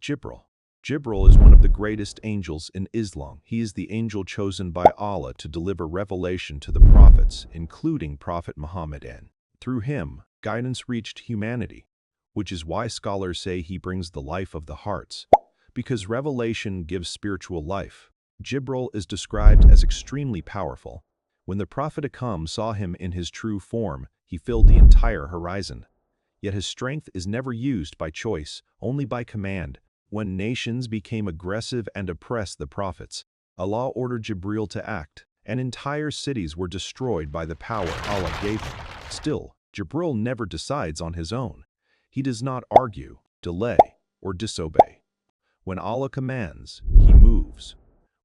Jibril. Jibril is one of the greatest angels in Islam. He is the angel chosen by Allah to deliver revelation to the prophets, including Prophet Muhammad, and through him, guidance reached humanity, which is why scholars say he brings the life of the hearts, because revelation gives spiritual life. Jibril is described as extremely powerful. When the Prophet Akam saw him in his true form, he filled the entire horizon. Yet his strength is never used by choice, only by command. When nations became aggressive and oppressed the prophets, Allah ordered Jibril to act, and entire cities were destroyed by the power Allah gave him. Still, Jibril never decides on his own. He does not argue, delay, or disobey. When Allah commands, he moves.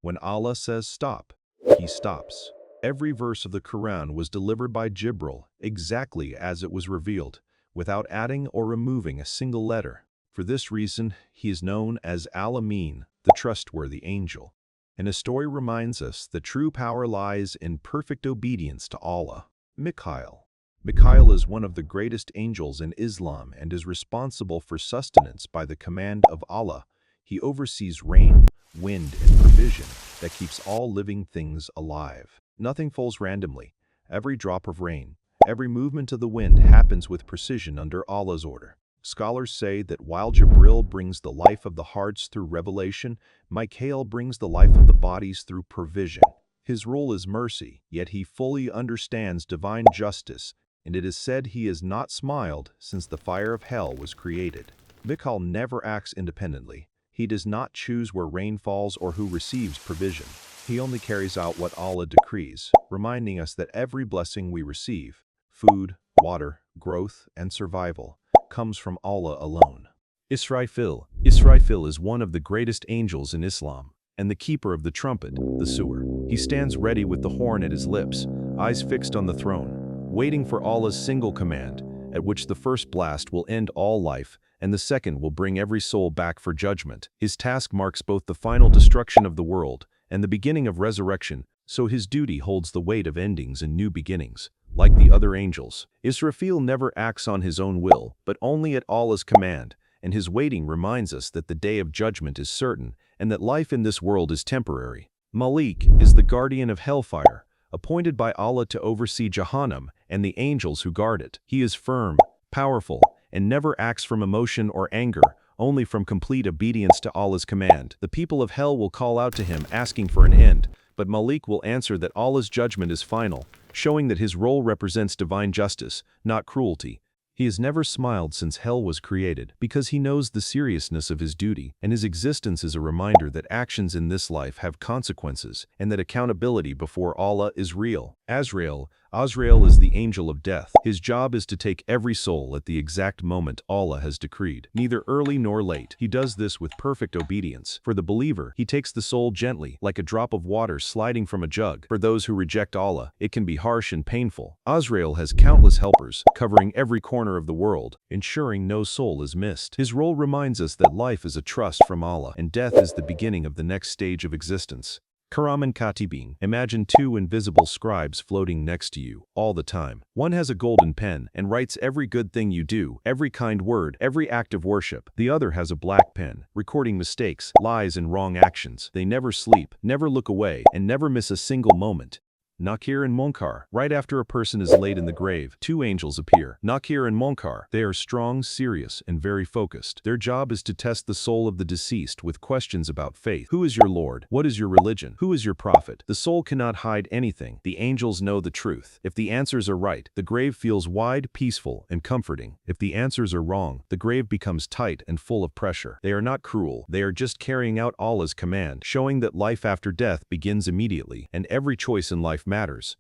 When Allah says stop, he stops. Every verse of the Quran was delivered by Jibril exactly as it was revealed, without adding or removing a single letter. For this reason, he is known as Al-Amin, the trustworthy angel. And his story reminds us that true power lies in perfect obedience to Allah. Mikhail. Mikhail is one of the greatest angels in Islam and is responsible for sustenance by the command of Allah. He oversees rain, wind, and provision that keeps all living things alive. Nothing falls randomly. Every drop of rain, every movement of the wind happens with precision under Allah's order. Scholars say that while Jibril brings the life of the hearts through revelation, Mikhail brings the life of the bodies through provision. His role is mercy, yet he fully understands divine justice, and it is said he has not smiled since the fire of hell was created. Mikhail never acts independently. He does not choose where rain falls or who receives provision. He only carries out what Allah decrees, reminding us that every blessing we receive, food, water, growth, and survival, comes from Allah alone. Israfil. Israfil is one of the greatest angels in Islam, and the keeper of the trumpet, the sewer. He stands ready with the horn at his lips, eyes fixed on the throne, waiting for Allah's single command, at which the first blast will end all life, and the second will bring every soul back for judgment. His task marks both the final destruction of the world and the beginning of resurrection, so his duty holds the weight of endings and new beginnings. Like the other angels, Israfil never acts on his own will, but only at Allah's command, and his waiting reminds us that the day of judgment is certain, and that life in this world is temporary. Malik is the guardian of hellfire, appointed by Allah to oversee Jahannam and the angels who guard it. He is firm, powerful, and never acts from emotion or anger, only from complete obedience to Allah's command. The people of hell will call out to him asking for an end, but Malik will answer that Allah's judgment is final, showing that his role represents divine justice, not cruelty. He has never smiled since hell was created, because he knows the seriousness of his duty, and his existence is a reminder that actions in this life have consequences, and that accountability before Allah is real. Azrael is the angel of death. His job is to take every soul at the exact moment Allah has decreed, neither early nor late. He does this with perfect obedience. For the believer, he takes the soul gently, like a drop of water sliding from a jug. For those who reject Allah, it can be harsh and painful. Azrael has countless helpers, covering every corner of the world, ensuring no soul is missed. His role reminds us that life is a trust from Allah, and death is the beginning of the next stage of existence. Karaman Katibin. Imagine two invisible scribes floating next to you, all the time. One has a golden pen and writes every good thing you do, every kind word, every act of worship. The other has a black pen, recording mistakes, lies, and wrong actions. They never sleep, never look away, and never miss a single moment. Nakir and Munkar. Right after a person is laid in the grave, two angels appear, Nakir and Munkar. They are strong, serious, and very focused. Their job is to test the soul of the deceased with questions about faith. Who is your Lord? What is your religion? Who is your prophet? The soul cannot hide anything. The angels know the truth. If the answers are right, the grave feels wide, peaceful, and comforting. If the answers are wrong, the grave becomes tight and full of pressure. They are not cruel. They are just carrying out Allah's command, showing that life after death begins immediately, and every choice in life matters.